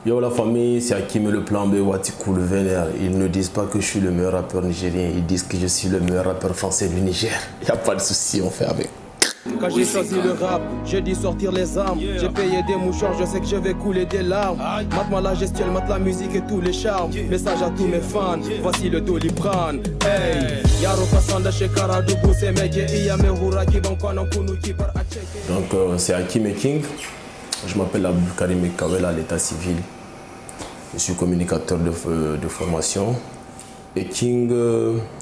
Yo la famille, c'est Hakim le plan B, Watikou le Vénère. Ils ne disent pas que je suis le meilleur rappeur nigérien, ils disent que je suis le meilleur rappeur français du Niger. Y a pas de souci, on fait avec. Quand j'ai choisi le rap, j'ai dû sortir les armes. J'ai payé des mouchoirs, je sais que je vais couler des larmes. Mate-moi la gestuelle, mate la musique et tous les charmes. Message à tous mes fans, voici le Doliprane. Hey, Yaro Kassanda chez Karadougou, c'est Medje, Iyame Hura qui bankwana kunu qui par Acheke. Donc c'est Hakim et King. Je m'appelle Abdul Karim Ekawel à l'état civil. Je suis communicateur de formation. Et King,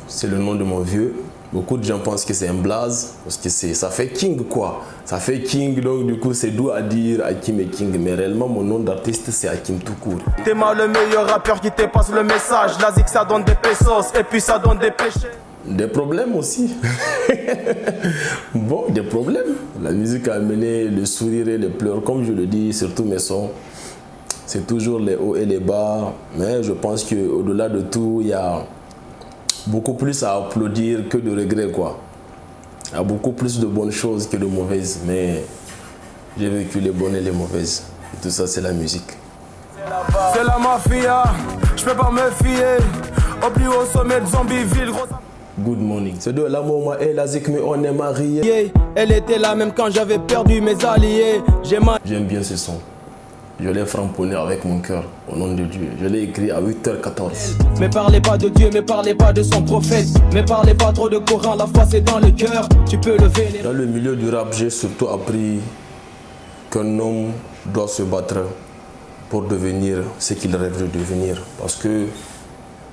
c'est le nom de mon vieux. Beaucoup de gens pensent que c'est un blaze, parce que ça fait King quoi. Ça fait King, donc du coup c'est doux à dire Hakim et King. Mais réellement mon nom d'artiste c'est Hakim tout court. T'es mal le meilleur rappeur qui te passe le message. La zik ça donne des pesos et puis ça donne des péchés. Des problèmes aussi. Bon, des problèmes. La musique a amené le sourire et les pleurs, comme je le dis sur tous mes sons. C'est toujours les hauts et les bas. Mais je pense qu'au-delà de tout, il y a beaucoup plus à applaudir que de regrets, quoi. Il y a beaucoup plus de bonnes choses que de mauvaises. Mais j'ai vécu les bonnes et les mauvaises. Et tout ça, c'est la musique. C'est la mafia, je peux pas me fier. Au plus haut sommet de Zombieville, gros. Good morning. C'est de l'amour, moi et la zik, mais on est mariés. Elle était là même quand j'avais perdu mes alliés. J'aime bien ce son. Je l'ai framponné avec mon cœur, au nom de Dieu. Je l'ai écrit à 8h14. Mais parlez pas de Dieu, mais parlez pas de son prophète. Mais parlez pas trop de Coran, la foi c'est dans le cœur. Tu peux lever les... Dans le milieu du rap, j'ai surtout appris qu'un homme doit se battre pour devenir ce qu'il rêve de devenir. Parce que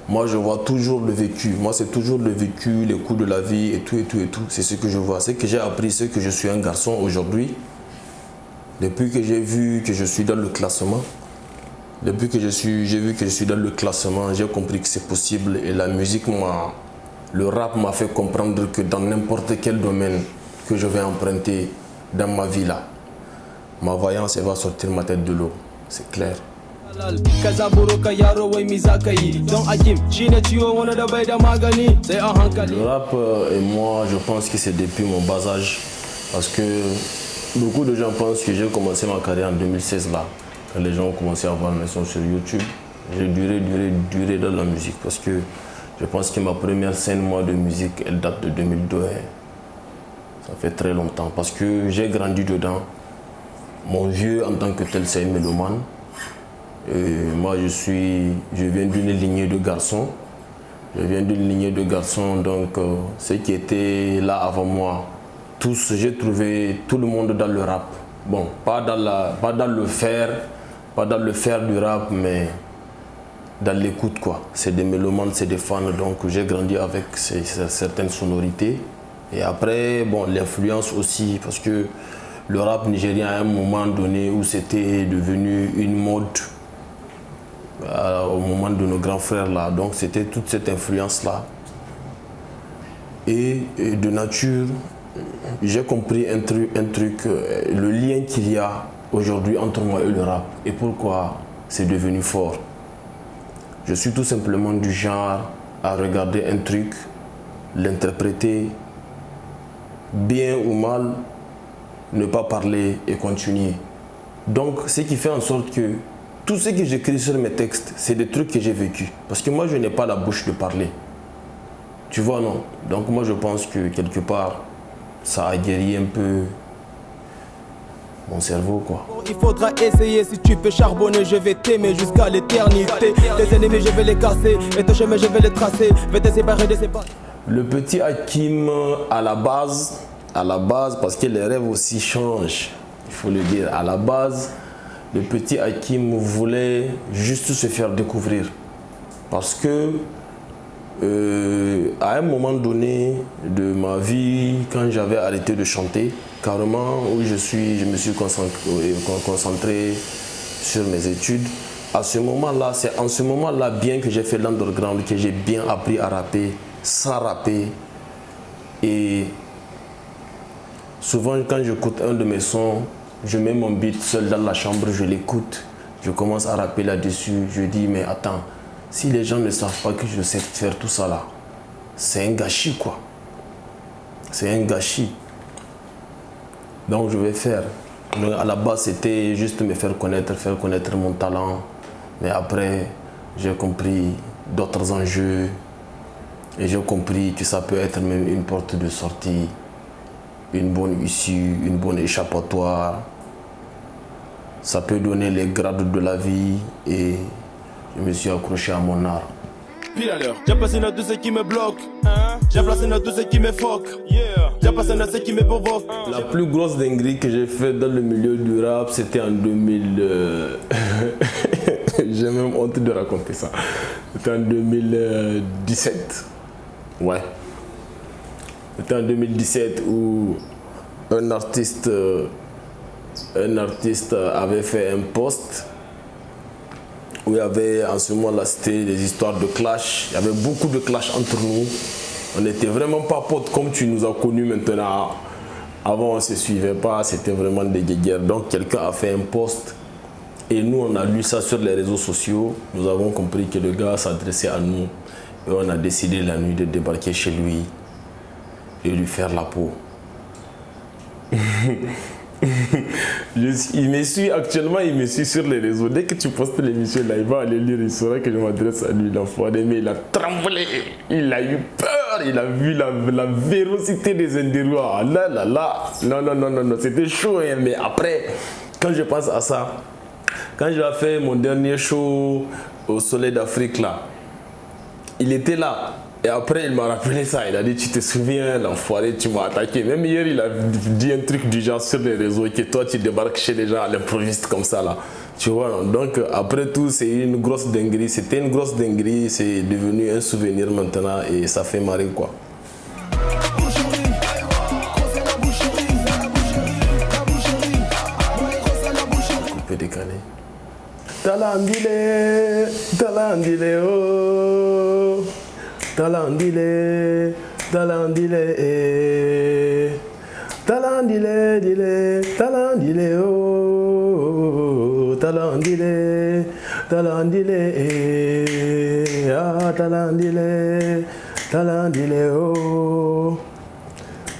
moi, je vois toujours le vécu. Moi, c'est toujours le vécu, les coups de la vie et tout, et tout, et tout. C'est ce que je vois. C'est que j'ai appris, c'est que je suis un garçon aujourd'hui. Depuis que j'ai vu que je suis dans le classement, depuis que j'ai vu que je suis dans le classement, j'ai compris que c'est possible. Et la musique, le rap m'a fait comprendre que dans n'importe quel domaine que je vais emprunter dans ma vie là, ma voyance, elle va sortir ma tête de l'eau. C'est clair. Le rap et moi, je pense que c'est depuis mon bas âge. Parce que beaucoup de gens pensent que j'ai commencé ma carrière en 2016 là. Quand les gens ont commencé à voir mes sons sur YouTube. J'ai duré dans la musique. Parce que je pense que ma première scène moi de musique, elle date de 2002. Ça fait très longtemps. Parce que j'ai grandi dedans. Mon vieux en tant que tel, c'est un mélomane. Et moi, je viens d'une lignée de garçons. Donc ceux qui étaient là avant moi, j'ai trouvé tout le monde dans le rap. Bon, pas dans le faire du rap, mais dans l'écoute quoi. C'est des mélomanes, c'est des fans, donc j'ai grandi avec certaines sonorités. Et après, bon, l'influence aussi, parce que le rap nigérien à un moment donné où c'était devenu une mode, au moment de nos grands frères là, donc c'était toute cette influence là. Et de nature, j'ai compris un truc, le lien qu'il y a aujourd'hui entre moi et le rap et pourquoi c'est devenu fort. Je suis tout simplement du genre à regarder un truc, l'interpréter bien ou mal, ne pas parler et continuer. Donc ce qui fait en sorte que tout ce que j'écris sur mes textes, c'est des trucs que j'ai vécu. Parce que moi je n'ai pas la bouche de parler. Tu vois non? Donc moi je pense que quelque part, ça a guéri un peu mon cerveau quoi. Il faudra essayer, si tu peux charbonner, je vais t'aimer jusqu'à l'éternité. Tes ennemis, je vais les casser, et tes chemins, je vais les tracer. Vais te séparer de ces bases. Le petit Hakim, à la base, parce que les rêves aussi changent, il faut le dire. À la base, le petit Hakim voulait juste se faire découvrir. Parce que à un moment donné de ma vie, quand j'avais arrêté de chanter, carrément où je me suis concentré sur mes études, à ce moment-là, c'est en ce moment-là bien que j'ai fait l'underground, que j'ai bien appris à rapper, sans rapper. Et souvent quand j'écoute un de mes sons, je mets mon beat seul dans la chambre, je l'écoute, je commence à rapper là-dessus, je dis mais attends, si les gens ne savent pas que je sais faire tout ça là, c'est un gâchis quoi. C'est un gâchis. Donc je vais faire. Donc, à la base c'était juste me faire connaître mon talent Mais après, j'ai compris d'autres enjeux et j'ai compris que ça peut être même une porte de sortie, une bonne issue, une bonne échappatoire. Ça peut donner les grades de la vie et je me suis accroché à mon art. Pile à l'heure. J'ai passé note de ce qui me bloque. J'ai placé note de ce qui me foque. J'ai passé note de ce qui me provoque. La plus grosse dinguerie que j'ai faite dans le milieu du rap, c'était en 2000. J'ai même honte de raconter ça. C'était en 2017. Ouais. C'était en 2017 où un artiste avait fait un post où il y avait en ce moment-là, c'était des histoires de clash. Il y avait beaucoup de clash entre nous. On n'était vraiment pas potes comme tu nous as connus maintenant. Avant, on ne se suivait pas, c'était vraiment des guerres. Donc, quelqu'un a fait un post et nous, on a lu ça sur les réseaux sociaux. Nous avons compris que le gars s'adressait à nous et on a décidé la nuit de débarquer chez lui et lui faire la peau. Il me suit actuellement, il me suit sur les réseaux. Dès que tu postes l'émission là, il va aller lire, il saura que je m'adresse à lui, l'enfoiré. Mais il a tremblé, il a eu peur, il a vu la véracité des Indérois. Là, là, là, non, c'était chaud. Hein. Mais après, quand je pense à ça, quand j'ai fait mon dernier show au Soleil d'Afrique là, il était là. Et après, il m'a rappelé ça. Il a dit, tu te souviens, l'enfoiré, tu m'as attaqué. Même hier, il a dit un truc du genre sur les réseaux, que toi, tu débarques chez les gens à l'improviste comme ça, là. Tu vois, donc après tout, c'est une grosse dinguerie. C'était une grosse dinguerie. C'est devenu un souvenir maintenant et ça fait marrer, quoi. Coupé décalé. Talandile, talandile, oh. Talandile, talandile, talandile, dile, talandile, oh, talandile, talandile, ah, talandile, talandile, oh,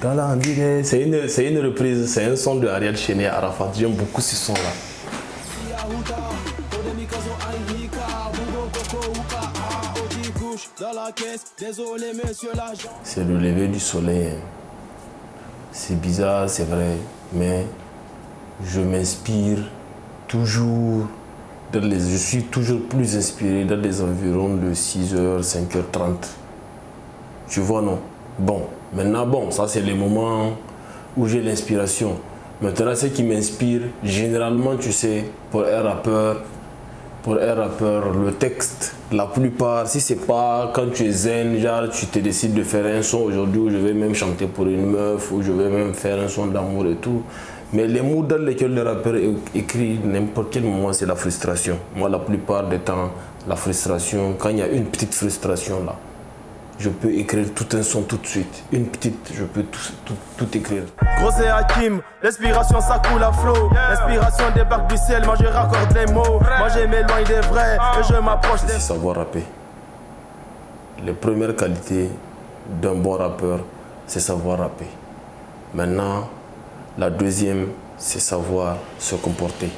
talandile. C'est une reprise, c'est un son de Ariel Chéné Arafat. J'aime beaucoup ce son-là. C'est le lever du soleil. C'est bizarre, c'est vrai, mais je m'inspire toujours. Je suis toujours plus inspiré dans les environs de 6h, 5h30. Tu vois, non? Bon, maintenant, bon, ça c'est les moments où j'ai l'inspiration. Maintenant, ce qui m'inspire, généralement, tu sais, pour un rappeur, le texte, la plupart, si c'est pas quand tu es zen, genre tu te décides de faire un son aujourd'hui où je vais même chanter pour une meuf, ou je vais même faire un son d'amour et tout. Mais les mots dans lesquels le rappeur écrit n'importe quel moment, c'est la frustration. Moi, la plupart des temps, la frustration, quand il y a une petite frustration là, je peux écrire tout un son tout de suite. Une petite, je peux tout écrire. Gros et Hakim, l'inspiration ça coule à flot. L'inspiration débarque du ciel, moi je raccorde les mots. Moi je m'éloigne des vrais et je m'approche des... C'est savoir rapper. Les premières qualités d'un bon rappeur, c'est savoir rapper. Maintenant, la deuxième, c'est savoir se comporter.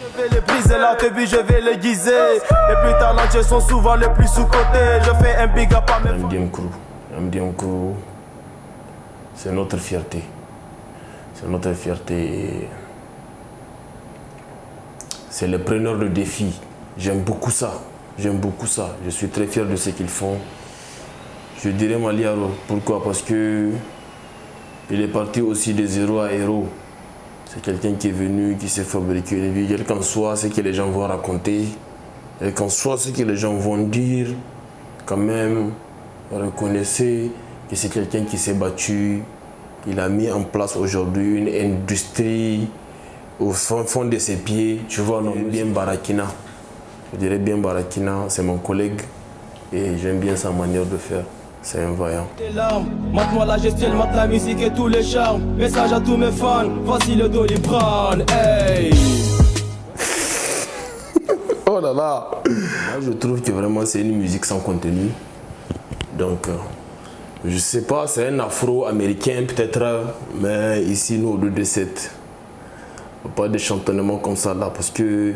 Je vais les briser, la tebu, je vais les guiser. Les plus talentueux sont souvent les plus sous-cotés. Je fais un big up à mes... MDM Crew, c'est notre fierté. C'est notre fierté et c'est les preneurs de défis. J'aime beaucoup ça. J'aime beaucoup ça. Je suis très fier de ce qu'ils font. Je dirais Maliaro. Pourquoi? Parce que il est parti aussi de zéro à héros. C'est quelqu'un qui est venu, qui s'est fabriqué une vie, quel qu'en soit ce que les gens vont raconter, quel qu'en soit ce que les gens vont dire, quand même, reconnaissez que c'est quelqu'un qui s'est battu. Il a mis en place aujourd'hui une industrie au fond de ses pieds. Tu vois, non, bien Barakina. Je dirais bien Barakina, c'est mon collègue et j'aime bien sa manière de faire. C'est un vaillant. Mate-moi la gestuelle, mate la musique et tous les charmes. Message à tous mes fans, voici le Doliprane. Hey. Oh là là. Moi je trouve que vraiment c'est une musique sans contenu. Donc je sais pas, c'est un afro-américain peut-être, mais ici nous au 2D7, pas de chantonnement comme ça là, parce que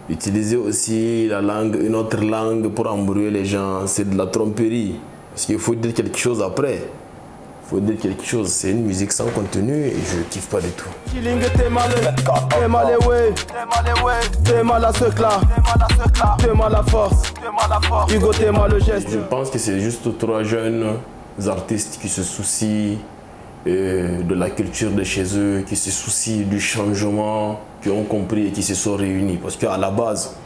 Utiliser aussi la langue, une autre langue pour embrouiller les gens, c'est de la tromperie. Parce qu'il faut dire quelque chose après. Il faut dire quelque chose. C'est une musique sans contenu et je kiffe pas du tout. T'es mal à ce clan, t'es mal à force, Hugo t'es mal le geste. Je pense que c'est juste 3 jeunes artistes qui se soucient de la culture de chez eux, qui se soucient du changement, qui ont compris et qui se sont réunis. Parce qu'à la base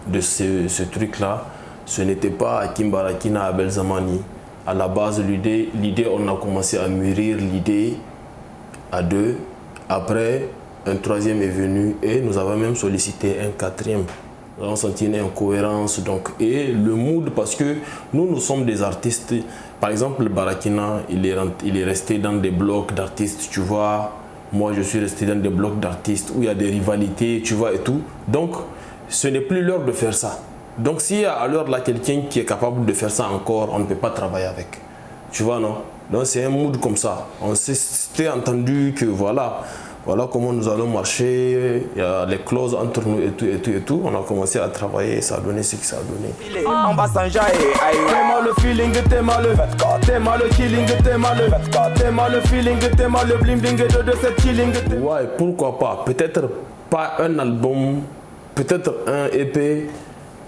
de ce truc-là, ce n'était pas Hakim Barakina, Abel Zamani. À la base, l'idée, on a commencé à mûrir l'idée à 2. Après, un 3e est venu et nous avons même sollicité un 4e. Nous avons senti une incohérence. Donc, et le mood, parce que nous sommes des artistes. Par exemple, Barakina, il est resté dans des blocs d'artistes, tu vois. Moi, je suis resté dans des blocs d'artistes où il y a des rivalités, tu vois, et tout. Donc, ce n'est plus l'heure de faire ça. Donc, s'il y a à l'heure là quelqu'un qui est capable de faire ça encore, on ne peut pas travailler avec. Tu vois, non? Donc, c'est un mood comme ça. On s'était entendu que voilà comment nous allons marcher. Il y a les clauses entre nous et tout. On a commencé à travailler et ça a donné ce que ça a donné. En bas sans jaillir, t'es mal le feeling, t'es mal le killing, t'es mal le feeling, t'es mal le bling bling de cette killing. Ouais, pourquoi pas? Peut-être pas un album, peut-être un EP,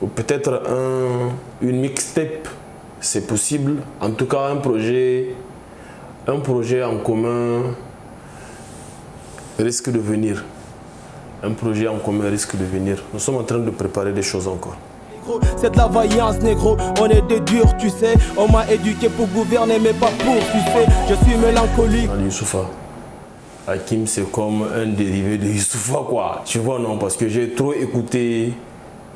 ou peut-être une mixtape, c'est possible. En tout cas, un projet en commun risque de venir. Un projet en commun risque de venir. Nous sommes en train de préparer des choses encore. C'est de la vaillance, négro, on est des durs, tu sais. On m'a éduqué pour gouverner, mais pas pour, tu sais. Je suis mélancolique. Youssoufa. Hakim, c'est comme un dérivé de Youssoufa, quoi. Tu vois, non, parce que j'ai trop écouté.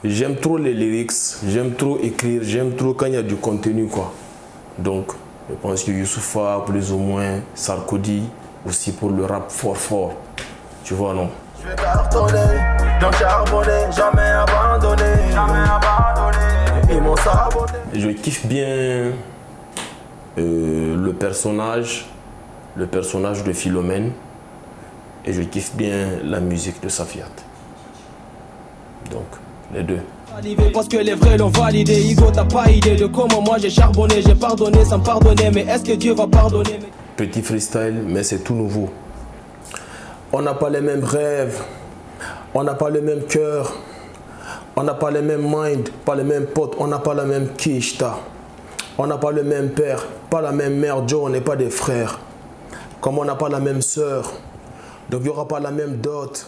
J'aime trop les lyrics, j'aime trop écrire, j'aime trop quand il y a du contenu, quoi. Donc, je pense que Youssoufa, plus ou moins, Sarkodie, aussi pour le rap fort. Tu vois, non? Je vais cartonner, donc charbonner, jamais abandonné. Ils m'ont saboté. Je kiffe bien le personnage de Philomène, et je kiffe bien la musique de Safiat. Donc, les deux. Parce que les vrais l'ont validé. Hugo, t'as pas idée de comment moi j'ai charbonné. J'ai pardonné sans pardonner, mais est-ce que Dieu va pardonner? Petit freestyle, mais c'est tout nouveau. On n'a pas les mêmes rêves, on n'a pas le même cœur, on n'a pas les mêmes minds, pas les mêmes potes, on n'a pas la même quicheta. On n'a pas le même père, pas la même mère, Joe, on n'est pas des frères. Comme on n'a pas la même sœur, donc il n'y aura pas la même dot.